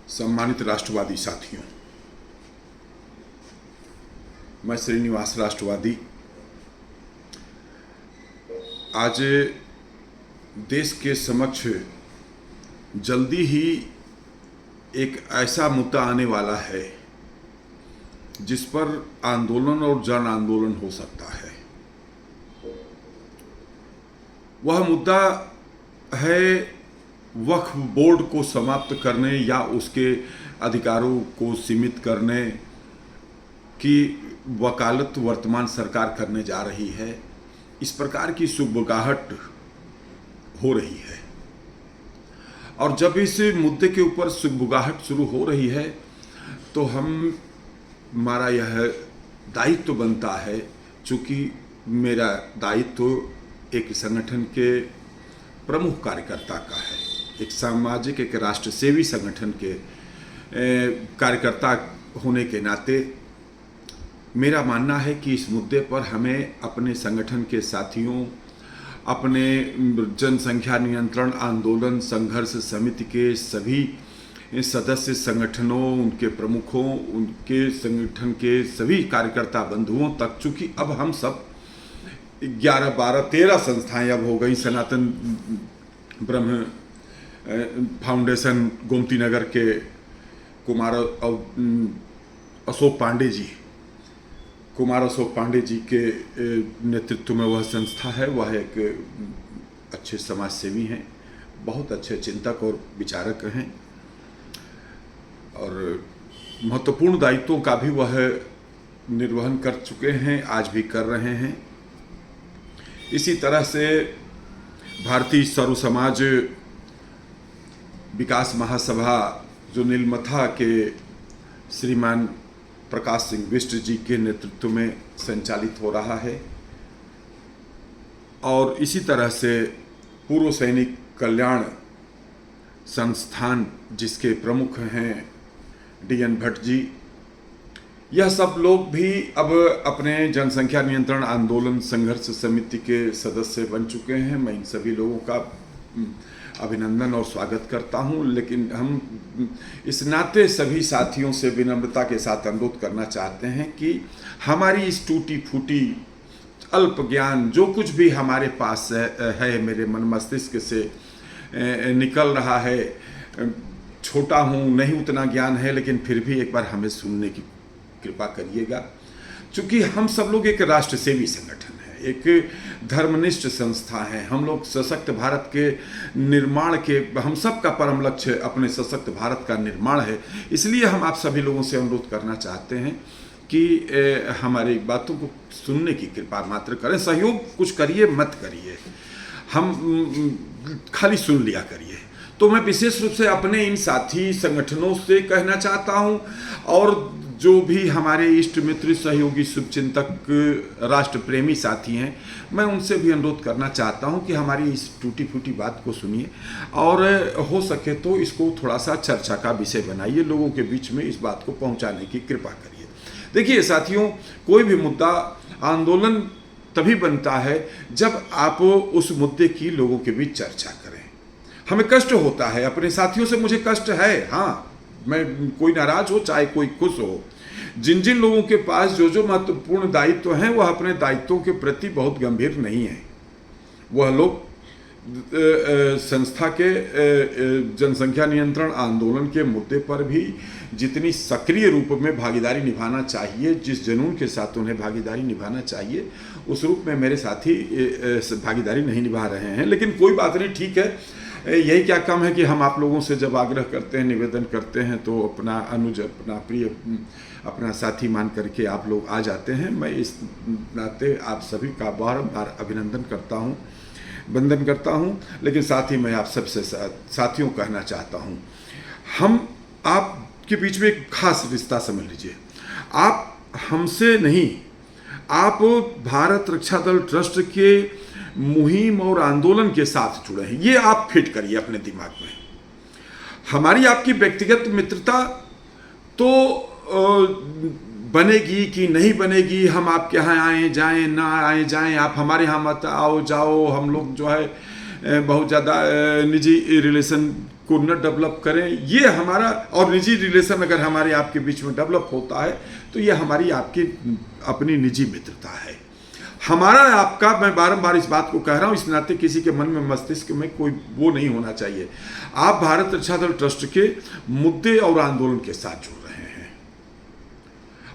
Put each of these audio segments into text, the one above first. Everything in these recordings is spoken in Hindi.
सम्मानित राष्ट्रवादी साथियों, मैं श्रीनिवास राष्ट्रवादी आज देश के समक्ष जल्दी ही एक ऐसा मुद्दा आने वाला है जिस पर आंदोलन और जन आंदोलन हो सकता है। वह मुद्दा है वक्फ बोर्ड को समाप्त करने या उसके अधिकारों को सीमित करने की वकालत वर्तमान सरकार करने जा रही है। इस प्रकार की सुगबुगाहट हो रही है और जब इस मुद्दे के ऊपर सुगबुगाहट शुरू हो रही है तो हमारा यह दायित्व बनता है, चूँकि मेरा दायित्व एक संगठन के प्रमुख कार्यकर्ता का है, एक सामाजिक एक राष्ट्र सेवी संगठन के कार्यकर्ता होने के नाते मेरा मानना है कि इस मुद्दे पर हमें अपने संगठन के साथियों, अपने जनसंख्या नियंत्रण आंदोलन संघर्ष समिति के सभी सदस्य संगठनों, उनके प्रमुखों, उनके संगठन के सभी कार्यकर्ता बंधुओं तक, चूँकि अब हम सब 11, 12, 13 संस्थाएं अब हो गई। सनातन ब्रह्म फाउंडेशन गोमती नगर के कुमार अशोक पांडे जी के नेतृत्व में वह संस्था है। वह एक अच्छे समाज सेवी हैं, बहुत अच्छे चिंतक और विचारक हैं और महत्वपूर्ण दायित्वों का भी वह निर्वहन कर चुके हैं, आज भी कर रहे हैं। इसी तरह से भारतीय सर्व समाज विकास महासभा जो नीलमथा के श्रीमान प्रकाश सिंह बिष्ट जी के नेतृत्व में संचालित हो रहा है और इसी तरह से पूर्व सैनिक कल्याण संस्थान जिसके प्रमुख हैं DN भट्ट जी, यह सब लोग भी अब अपने जनसंख्या नियंत्रण आंदोलन संघर्ष समिति के सदस्य बन चुके हैं। मैं इन सभी लोगों का अभिनंदन और स्वागत करता हूं, लेकिन हम इस नाते सभी साथियों से विनम्रता के साथ अनुरोध करना चाहते हैं कि हमारी इस टूटी फूटी अल्प ज्ञान जो कुछ भी हमारे पास है, मेरे मन मस्तिष्क से निकल रहा है, छोटा हूँ, नहीं उतना ज्ञान है, लेकिन फिर भी एक बार हमें सुनने की कृपा करिएगा। चूँकि हम सब लोग एक राष्ट्र सेवी संगठन है, एक धर्मनिष्ठ संस्था है। हम लोग सशक्त भारत के निर्माण के, हम सब का परम लक्ष्य अपने सशक्त भारत का निर्माण है। इसलिए हम आप सभी लोगों से अनुरोध करना चाहते हैं कि हमारी बातों को सुनने की कृपा मात्र करें। सहयोग कुछ करिए मत करिए, हम खाली सुन लिया करिए। तो मैं विशेष रूप से अपने इन साथी संगठनों से कहना चाहता हूं और जो भी हमारे इष्ट मित्र सहयोगी शुभचिंतक राष्ट्र प्रेमी साथी हैं, मैं उनसे भी अनुरोध करना चाहता हूं कि हमारी इस टूटी फूटी बात को सुनिए और हो सके तो इसको थोड़ा सा चर्चा का विषय बनाइए, लोगों के बीच में इस बात को पहुंचाने की कृपा करिए। देखिए साथियों, कोई भी मुद्दा आंदोलन तभी बनता है जब आप उस मुद्दे की लोगों के बीच चर्चा करें। हमें कष्ट होता है, अपने साथियों से मुझे कष्ट है, हाँ, मैं कोई नाराज हो चाहे कोई खुश हो। जिन जिन लोगों के पास जो महत्वपूर्ण दायित्व हैं वह अपने दायित्वों के प्रति बहुत गंभीर नहीं है। वह लोग संस्था के जनसंख्या नियंत्रण आंदोलन के मुद्दे पर भी जितनी सक्रिय रूप में भागीदारी निभाना चाहिए, जिस जुनून के साथ उन्हें भागीदारी निभाना चाहिए, उस रूप में मेरे साथी भागीदारी नहीं निभा रहे हैं। लेकिन कोई बात नहीं, ठीक है। यही क्या कम है कि हम आप लोगों से जब आग्रह करते हैं, निवेदन करते हैं, तो अपना अनुज, अपना प्रिय, अपना साथी मान करके आप लोग आ जाते हैं। मैं इस नाते आप सभी का बारंबार अभिनंदन करता हूँ, वंदन करता हूँ। लेकिन साथ ही मैं आप सबसे साथियों कहना चाहता हूँ, हम आपके बीच में एक खास रिश्ता समझ लीजिए। आप हमसे नहीं, आप भारत रक्षा दल ट्रस्ट के मुहिम और आंदोलन के साथ जुड़े हैं, ये आप फिट करिए अपने दिमाग में। हमारी आपकी व्यक्तिगत मित्रता तो बनेगी कि नहीं बनेगी, हम आपके यहाँ आए जाएं ना आए जाएं, आप हमारे यहाँ मत आओ जाओ, हम लोग जो है बहुत ज़्यादा निजी रिलेशन को न डेवलप करें, ये हमारा, और निजी रिलेशन अगर हमारे आपके बीच में डेवलप होता है तो ये हमारी आपकी अपनी निजी मित्रता है। हमारा आपका, मैं बारंबार इस बात को कह रहा हूं, इस नाते किसी के मन में मस्तिष्क में कोई वो नहीं होना चाहिए। आप भारत रक्षा दल ट्रस्ट के मुद्दे और आंदोलन के साथ जुड़ रहे हैं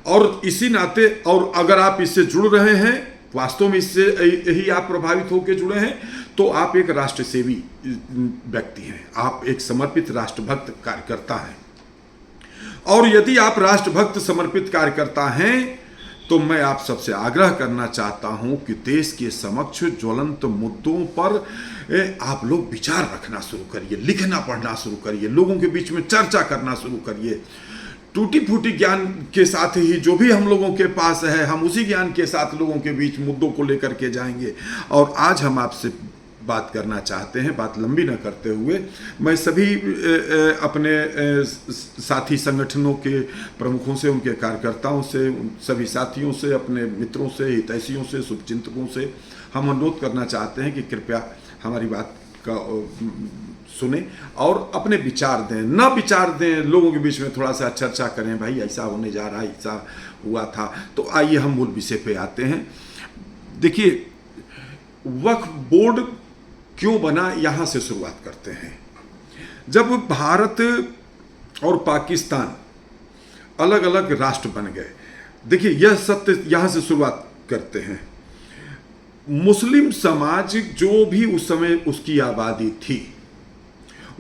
और इसी नाते, और अगर आप इससे जुड़ रहे हैं, वास्तव में इससे ही आप प्रभावित होकर जुड़े हैं, तो आप एक राष्ट्र सेवी व्यक्ति हैं, आप एक समर्पित राष्ट्रभक्त कार्यकर्ता हैं। और यदि आप राष्ट्रभक्त समर्पित कार्यकर्ता हैं तो मैं आप सबसे आग्रह करना चाहता हूं कि देश के समक्ष ज्वलंत मुद्दों पर आप लोग विचार रखना शुरू करिए, लिखना पढ़ना शुरू करिए, लोगों के बीच में चर्चा करना शुरू करिए। टूटी फूटी ज्ञान के साथ ही जो भी हम लोगों के पास है, हम उसी ज्ञान के साथ लोगों के बीच मुद्दों को लेकर के जाएंगे। और आज हम आपसे बात करना चाहते हैं, बात लंबी न करते हुए, मैं सभी अपने साथी संगठनों के प्रमुखों से, उनके कार्यकर्ताओं से, सभी साथियों से, अपने मित्रों से, हितैषियों से, शुभचिंतकों से हम अनुरोध करना चाहते हैं कि कृपया हमारी बात का सुने और अपने विचार दें, न विचार दें, लोगों के बीच में थोड़ा सा चर्चा करें, भाई ऐसा होने जा रहा है, ऐसा हुआ था। तो आइए हम मूल विषय पे आते हैं। देखिए, वक्फ बोर्ड क्यों बना, यहाँ से शुरुआत करते हैं। जब भारत और पाकिस्तान अलग अलग राष्ट्र बन गए, देखिए यह सत्य यहाँ से शुरुआत करते हैं। मुस्लिम समाज जो भी उस समय उसकी आबादी थी,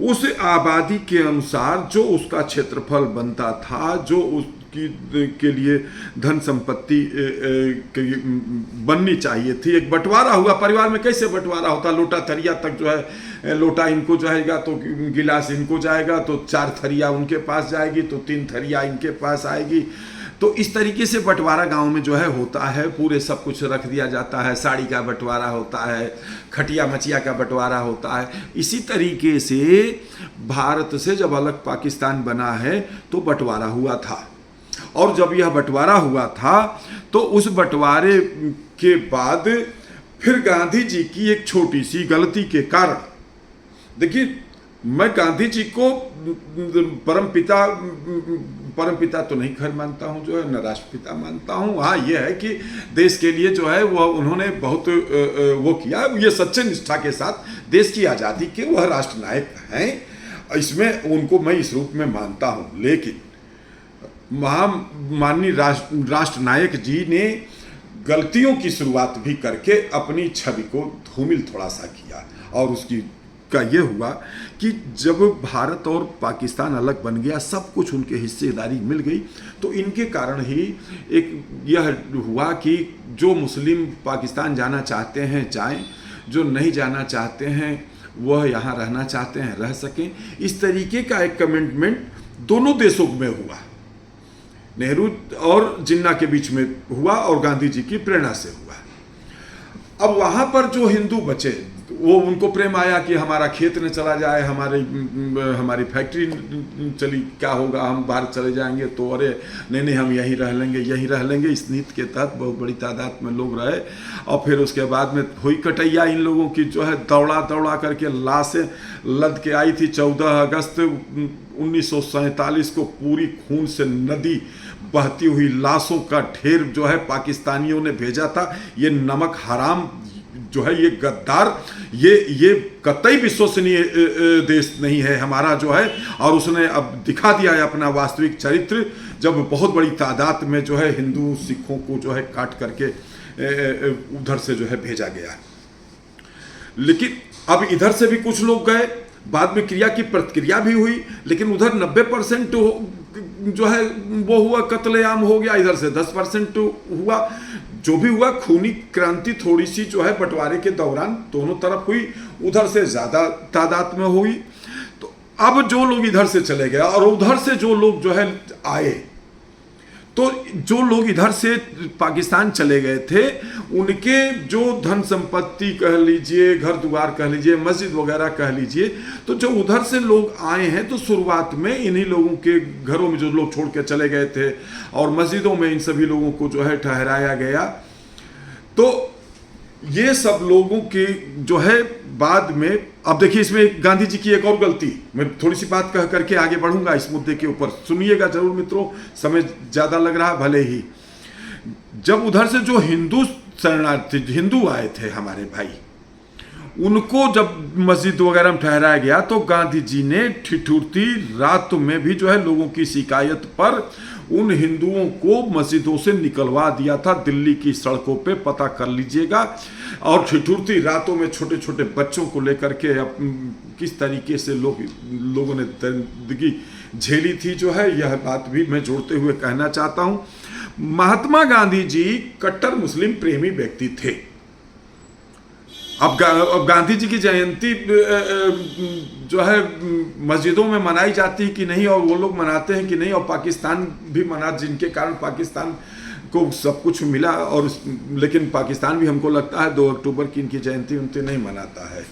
उस आबादी के अनुसार जो उसका क्षेत्रफल बनता था, जो उसकी के लिए धन संपत्ति बननी चाहिए थी, एक बंटवारा हुआ। परिवार में कैसे बंटवारा होता, लोटा थरिया तक जो है, लोटा इनको जाएगा तो गिलास इनको जाएगा, तो 4 थरिया उनके पास जाएगी, तो 3 थरिया इनके पास आएगी। तो इस तरीके से बंटवारा गांव में जो है होता है, पूरे सब कुछ रख दिया जाता है। साड़ी का बंटवारा होता है, खटिया मचिया का बंटवारा होता है। इसी तरीके से भारत से जब अलग पाकिस्तान बना है तो बंटवारा हुआ था। और जब यह बंटवारा हुआ था तो उस बंटवारे के बाद फिर गांधी जी की एक छोटी सी गलती के कारण, देखिए मैं गांधी जी को परमपिता तो नहीं खैर मानता हूं, जो है न राष्ट्रपिता मानता हूं। हाँ, यह है कि देश के लिए जो है वह उन्होंने बहुत वो किया, ये सच्चे निष्ठा के साथ देश की आज़ादी के वह राष्ट्रनायक हैं, इसमें उनको मैं इस रूप में मानता हूं। लेकिन माननीय राष्ट्रनायक जी ने गलतियों की शुरुआत भी करके अपनी छवि को धूमिल थोड़ा सा किया। और उसकी का ये हुआ कि जब भारत और पाकिस्तान अलग बन गया, सब कुछ उनके हिस्सेदारी मिल गई, तो इनके कारण ही एक यह हुआ कि जो मुस्लिम पाकिस्तान जाना चाहते हैं जाएं, जो नहीं जाना चाहते हैं वह यहाँ रहना चाहते हैं रह सकें। इस तरीके का एक कमिटमेंट दोनों देशों में हुआ, नेहरू और जिन्ना के बीच में हुआ और गांधी जी की प्रेरणा से हुआ। अब वहाँ पर जो हिंदू बचे, वो उनको प्रेम आया कि हमारा खेत न चला जाए, हमारी फैक्ट्री चली, क्या होगा, हम बाहर चले जाएंगे, तो अरे नहीं हम यहीं रह लेंगे। इस नीति के तहत बहुत बड़ी तादाद में लोग रहे। और फिर उसके बाद में हुई कटैया इन लोगों की, जो है दौड़ा करके लाशें लद के आई थी। 14 अगस्त 1947 को पूरी खून से नदी बहती हुई लाशों का ढेर जो है पाकिस्तानियों ने भेजा था। ये नमक हराम जो है, ये गद्दार, ये कतई विश्वसनीय देश नहीं है हमारा जो है। और उसने अब दिखा दिया है अपना वास्तविक चरित्र, जब बहुत बड़ी तादाद में जो है हिंदू सिखों को जो है काट करके उधर से जो है भेजा गया। लेकिन अब इधर से भी कुछ लोग गए, बाद में क्रिया की प्रतिक्रिया भी हुई, लेकिन उधर 90% जो है वो हुआ, कत्लेआम हो गया। इधर से 10% हुआ। जो भी हुआ, खूनी क्रांति थोड़ी सी जो है बंटवारे के दौरान दोनों तरफ हुई, उधर से ज़्यादा तादाद में हुई। तो अब जो लोग इधर से चले गए और उधर से जो लोग जो है आए, तो जो लोग इधर से पाकिस्तान चले गए थे, उनके जो धन संपत्ति कह लीजिए, घर द्वार कह लीजिए, मस्जिद वगैरह कह लीजिए, तो जो उधर से लोग आए हैं, तो शुरुआत में इन्हीं लोगों के घरों में जो लोग छोड़ के चले गए थे और मस्जिदों में इन सभी लोगों को जो है ठहराया गया। तो ये सब लोगों के जो है बाद में, अब देखिए इसमें गांधी जी की एक और गलती, मैं थोड़ी सी बात कह करके आगे बढ़ूंगा इस मुद्दे के ऊपर, सुनिएगा जरूर मित्रों, समय ज्यादा लग रहा है भले ही। जब उधर से जो हिंदू शरणार्थी हिंदू आए थे हमारे भाई, उनको जब मस्जिद वगैरह में ठहराया गया तो गांधी जी ने ठिठुरती रात में भी जो है लोगों की शिकायत पर उन हिंदुओं को मस्जिदों से निकलवा दिया था। दिल्ली की सड़कों पे पता कर लीजिएगा। और ठिठुरती रातों में छोटे छोटे बच्चों को लेकर के किस तरीके से लोगों ने जिंदगी झेली थी जो है, यह बात भी मैं जोड़ते हुए कहना चाहता हूं। महात्मा गांधी जी कट्टर मुस्लिम प्रेमी व्यक्ति थे। अब गांधी जी की जयंती जो है मस्जिदों में मनाई जाती है कि नहीं, और वो लोग मनाते हैं कि नहीं, और पाकिस्तान भी मना, जिनके कारण पाकिस्तान को सब कुछ मिला, और लेकिन पाकिस्तान भी हमको लगता है 2 अक्टूबर की इनकी जयंती उनसे नहीं मनाता है।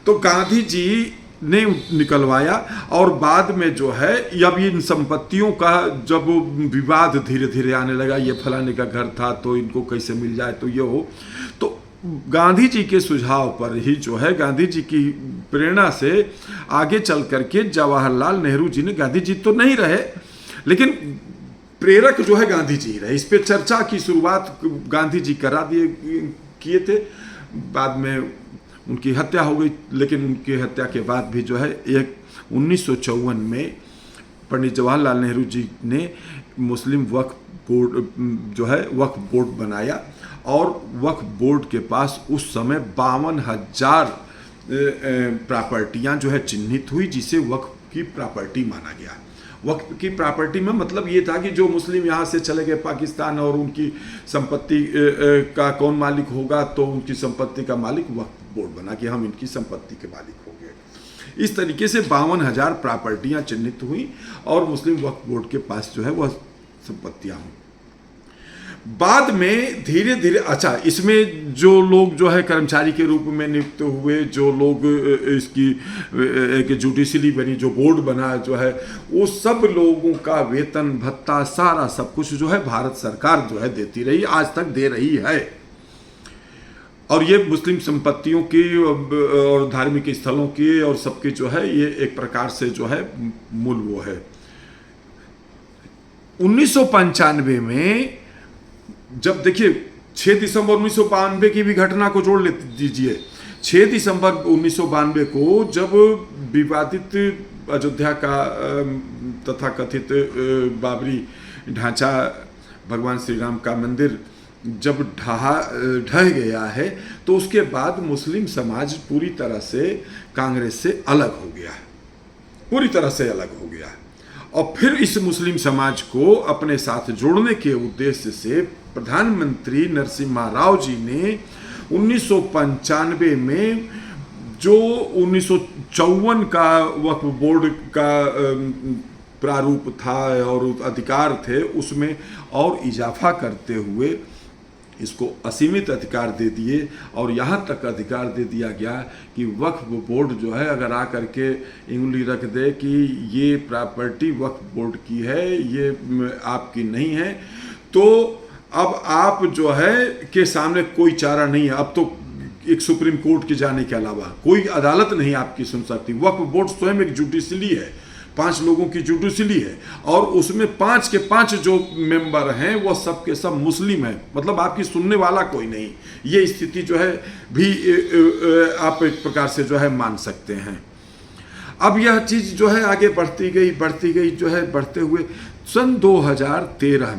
तो गांधी जी ने निकलवाया, और बाद में जो है अब इन संपत्तियों का जब विवाद धीरे धीरे आने लगा, ये फलाने का घर था तो इनको कैसे मिल जाए, तो ये हो, तो गांधी जी के सुझाव पर ही जो है, गांधी जी की प्रेरणा से आगे चल करके जवाहरलाल नेहरू जी ने, गांधी जी तो नहीं रहे लेकिन प्रेरक जो है गांधी जी रहे, इस पे चर्चा की शुरुआत गांधी जी करा दिए किए थे। बाद में उनकी हत्या हो गई, लेकिन उनकी हत्या के बाद भी जो है 1954 में पंडित जवाहरलाल नेहरू जी ने मुस्लिम वक्फ बोर्ड जो है वक्फ बोर्ड बनाया, और वक्फ बोर्ड के पास उस समय 52,000 प्रॉपर्टियां जो है चिन्हित हुई, जिसे वक्फ की प्रॉपर्टी माना गया। वक्फ की प्रॉपर्टी में मतलब ये था कि जो मुस्लिम यहाँ से चले गए पाकिस्तान, और उनकी संपत्ति का कौन मालिक होगा, तो उनकी संपत्ति का मालिक वक्फ बोर्ड बना कि हम इनकी संपत्ति के मालिक हो गए। इस तरीके से 52,000 प्रॉपर्टियां चिन्हित हुई, और मुस्लिम वक्फ बोर्ड के पास जो है वह संपत्तियां हुई। बाद में धीरे धीरे, अच्छा, इसमें जो लोग जो है कर्मचारी के रूप में नियुक्त हुए, जो लोग इसकी एक जुडिशरी बनी, जो बोर्ड बना जो है, वो सब लोगों का वेतन भत्ता सारा सब कुछ जो है भारत सरकार जो है देती रही, आज तक दे रही है। और ये मुस्लिम संपत्तियों की और धार्मिक स्थलों की और सबकी जो है, ये एक प्रकार से जो है मूल वो है। 1995 में जब देखिए 6 दिसंबर 1992 की भी घटना को जोड़ ले दीजिए। 6 दिसंबर 1992 को जब विवादित अयोध्या का तथाकथित बाबरी ढांचा, भगवान श्री राम का मंदिर जब ढह गया है, तो उसके बाद मुस्लिम समाज पूरी तरह से कांग्रेस से अलग हो गया, पूरी तरह से अलग हो गया। और फिर इस मुस्लिम समाज को अपने साथ जोड़ने के उद्देश्य से प्रधानमंत्री नरसिम्हा राव जी ने 1995 में जो 1954 का वक्फ बोर्ड का प्रारूप था और अधिकार थे, उसमें और इजाफा करते हुए इसको असीमित अधिकार दे दिए, और यहाँ तक अधिकार दे दिया गया कि वक्फ बोर्ड जो है अगर आ करके इंगली रख दे कि ये प्रॉपर्टी वक्फ बोर्ड की है, ये आपकी नहीं है, तो अब आप जो है के सामने कोई चारा नहीं है। अब तो एक सुप्रीम कोर्ट के जाने के अलावा कोई अदालत नहीं आपकी सुन सकती। वक्फ बोर्ड स्वयं एक जुडिशरी है, 5 लोगों की जुडिशरी है, और उसमें 5 के 5 जो मेंबर हैं वो सब के सब मुस्लिम हैं, मतलब आपकी सुनने वाला कोई नहीं। ये स्थिति जो है भी आप एक प्रकार से जो है मान सकते हैं। अब यह चीज़ जो है आगे बढ़ती गई जो है, बढ़ते हुए सन 2013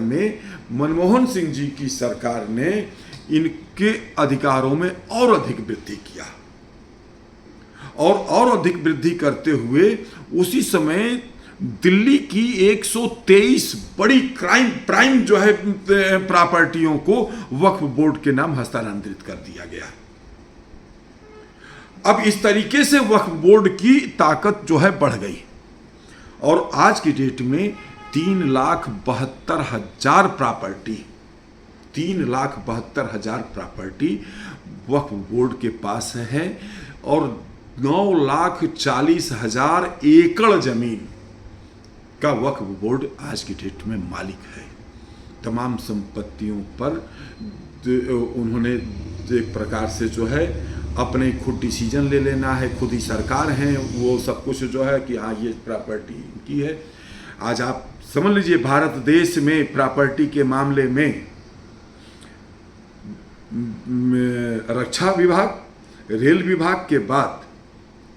में मनमोहन सिंह जी की सरकार ने इनके अधिकारों में और अधिक वृद्धि किया, और अधिक वृद्धि करते हुए उसी समय दिल्ली की 123 बड़ी प्राइम जो है प्रॉपर्टियों को वक्फ बोर्ड के नाम हस्तांतरित कर दिया गया। अब इस तरीके से वक्फ बोर्ड की ताकत जो है बढ़ गई, और आज की डेट में 3,72,000 प्रॉपर्टी 3,72,000 प्रॉपर्टी वक्फ बोर्ड के पास है, और 9,40,000 एकड़ जमीन का वक्फ बोर्ड आज की डेट में मालिक है। तमाम संपत्तियों पर उन्होंने एक प्रकार से जो है अपने खुद डिसीजन ले लेना है, खुद ही सरकार हैं, वो सब कुछ जो है कि हाँ ये प्रॉपर्टी इनकी है। आज आप समझ लीजिए भारत देश में प्रॉपर्टी के मामले में रक्षा विभाग, रेल विभाग के बाद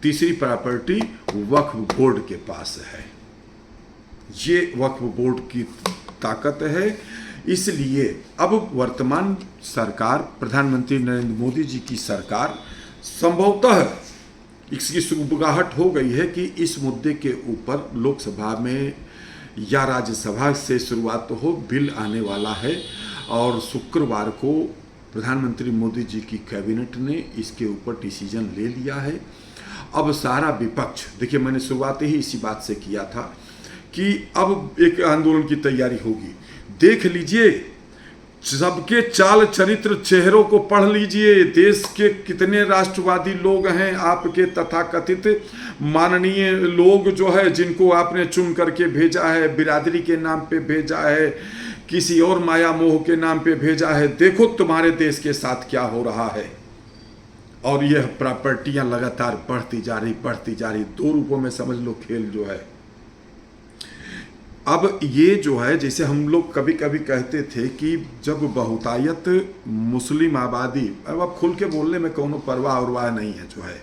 तीसरी प्रॉपर्टी वक्फ बोर्ड के पास है। ये वक्फ बोर्ड की ताकत है। इसलिए अब वर्तमान सरकार, प्रधानमंत्री नरेंद्र मोदी जी की सरकार, संभवतः इसकी सुगबुगाहट हो गई है कि इस मुद्दे के ऊपर लोकसभा में या राज्यसभा से शुरुआत तो हो, बिल आने वाला है और शुक्रवार को प्रधानमंत्री मोदी जी की कैबिनेट ने इसके ऊपर डिसीजन ले लिया है। अब सारा विपक्ष, देखिए मैंने शुरुआत ही इसी बात से किया था कि अब एक आंदोलन की तैयारी होगी। देख लीजिए, सबके चाल चरित्र चेहरों को पढ़ लीजिए। देश के कितने राष्ट्रवादी लोग हैं आपके तथाकथित माननीय लोग जो है, जिनको आपने चुन करके भेजा है, बिरादरी के नाम पे भेजा है, किसी और माया मोह के नाम पे भेजा है। देखो तुम्हारे देश के साथ क्या हो रहा है। और यह प्रॉपर्टियां लगातार बढ़ती जा रही। दो रूपों में समझ लो खेल जो है। अब ये जो है, जैसे हम लोग कभी कभी कहते थे कि जब बहुतायत मुस्लिम आबादी, अब खुल के बोलने में कोनो परवाह और नहीं है जो है,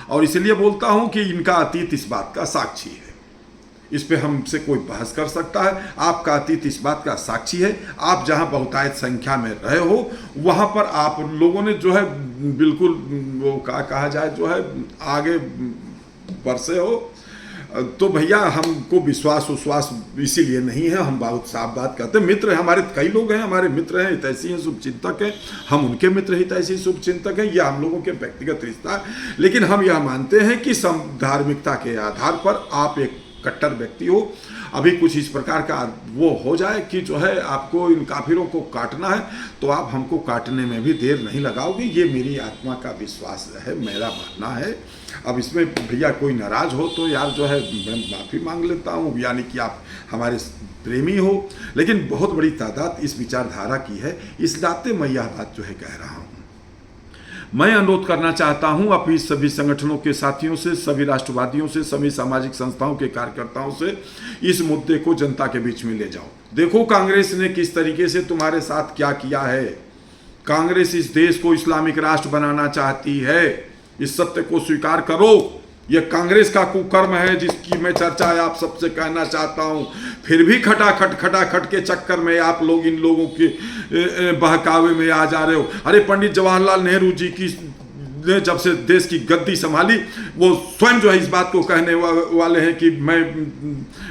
और इसलिए बोलता हूं कि इनका अतीत इस बात का साक्षी है। इस पे हमसे कोई बहस कर सकता है, आपका अतीत इस बात का साक्षी है। आप जहां बहुतायत संख्या में रहे हो, वहां पर आप लोगों ने जो है बिल्कुल वो कहा जाए जो है आगे बरसे हो। तो भैया हमको विश्वास इसीलिए नहीं है, हम बहुत साफ बात करते हैं। मित्र हैं हमारे, कई लोग हैं हमारे मित्र हैं, हितैषी हैं, शुभचिंतक हैं, हम उनके मित्र हितैषी शुभचिंतक हैं, यह हम लोगों के व्यक्तिगत रिश्ता है। लेकिन हम यह मानते हैं कि धार्मिकता के आधार पर आप एक कट्टर व्यक्ति हो, अभी कुछ इस प्रकार का वो हो जाए कि जो है आपको इन काफिरों को काटना है, तो आप हमको काटने में भी देर नहीं लगाओगे। ये मेरी आत्मा का विश्वास है, मेरा मानना है। अब इसमें भैया कोई नाराज हो तो यार जो है मैं माफ़ी मांग लेता हूँ, यानी कि आप हमारे प्रेमी हो, लेकिन बहुत बड़ी तादाद इस विचारधारा की है। इस नाते मैं यह बात जो है कह रहा हूँ। मैं अनुरोध करना चाहता हूं अपनी सभी संगठनों के साथियों से, सभी राष्ट्रवादियों से, सभी सामाजिक संस्थाओं के कार्यकर्ताओं से, इस मुद्दे को जनता के बीच में ले जाओ। देखो कांग्रेस ने किस तरीके से तुम्हारे साथ क्या किया है। कांग्रेस इस देश को इस्लामिक राष्ट्र बनाना चाहती है, इस सत्य को स्वीकार करो। यह कांग्रेस का कुकर्म है जिसकी मैं चर्चा आप सबसे कहना चाहता हूं। फिर भी खटाखट के चक्कर में आप लोग इन लोगों के बहकावे में आ जा रहे हो। अरे पंडित जवाहरलाल नेहरू जी की ने जब से देश की गद्दी संभाली, वो स्वयं जो है इस बात को कहने वाले हैं कि मैं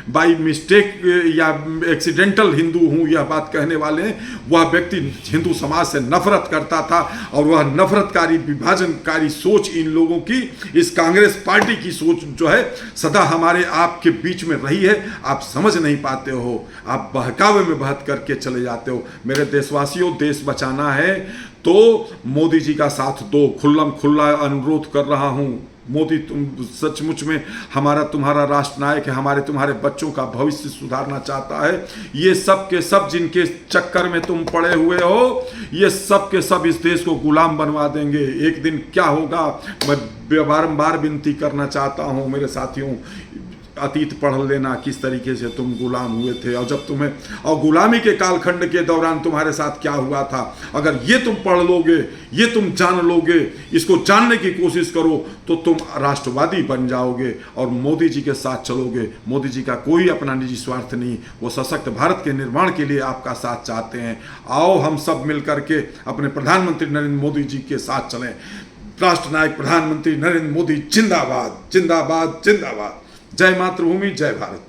बाई मिस्टेक या एक्सीडेंटल हिंदू हूँ, यह बात कहने वाले हैं। वह व्यक्ति हिंदू समाज से नफरत करता था और वह नफरतकारी विभाजनकारी सोच इन लोगों की, इस कांग्रेस पार्टी की सोच जो है सदा हमारे आपके बीच में रही है। आप समझ नहीं पाते हो, आप बहकावे में बहक करके चले जाते हो। मेरे देशवासियों, देश बचाना है तो मोदी जी का साथ दो। खुल्ला अनुरोध कर रहा हूं। मोदी, तुम सचमुच में हमारा तुम्हारा राष्ट्र नायक है, हमारे तुम्हारे बच्चों का भविष्य सुधारना चाहता है। ये सब के सब जिनके चक्कर में तुम पड़े हुए हो, ये सब के सब इस देश को गुलाम बनवा देंगे। एक दिन क्या होगा, मैं बारंबार विनती करना चाहता हूं मेरे साथियों, अतीत पढ़ लेना किस तरीके से तुम गुलाम हुए थे, और जब तुम्हें, और गुलामी के कालखंड के दौरान तुम्हारे साथ क्या हुआ था। अगर ये तुम पढ़ लोगे, ये तुम जान लोगे, इसको जानने की कोशिश करो, तो तुम राष्ट्रवादी बन जाओगे और मोदी जी के साथ चलोगे। मोदी जी का कोई अपना निजी स्वार्थ नहीं, वो सशक्त भारत के निर्माण के लिए आपका साथ चाहते हैं। आओ हम सब मिलकर के अपने प्रधानमंत्री नरेंद्र मोदी जी के साथ चलें। राष्ट्र नायक प्रधानमंत्री नरेंद्र मोदी जिंदाबाद, जिंदाबाद, जिंदाबाद। जय मातृभूमि, जय भारत।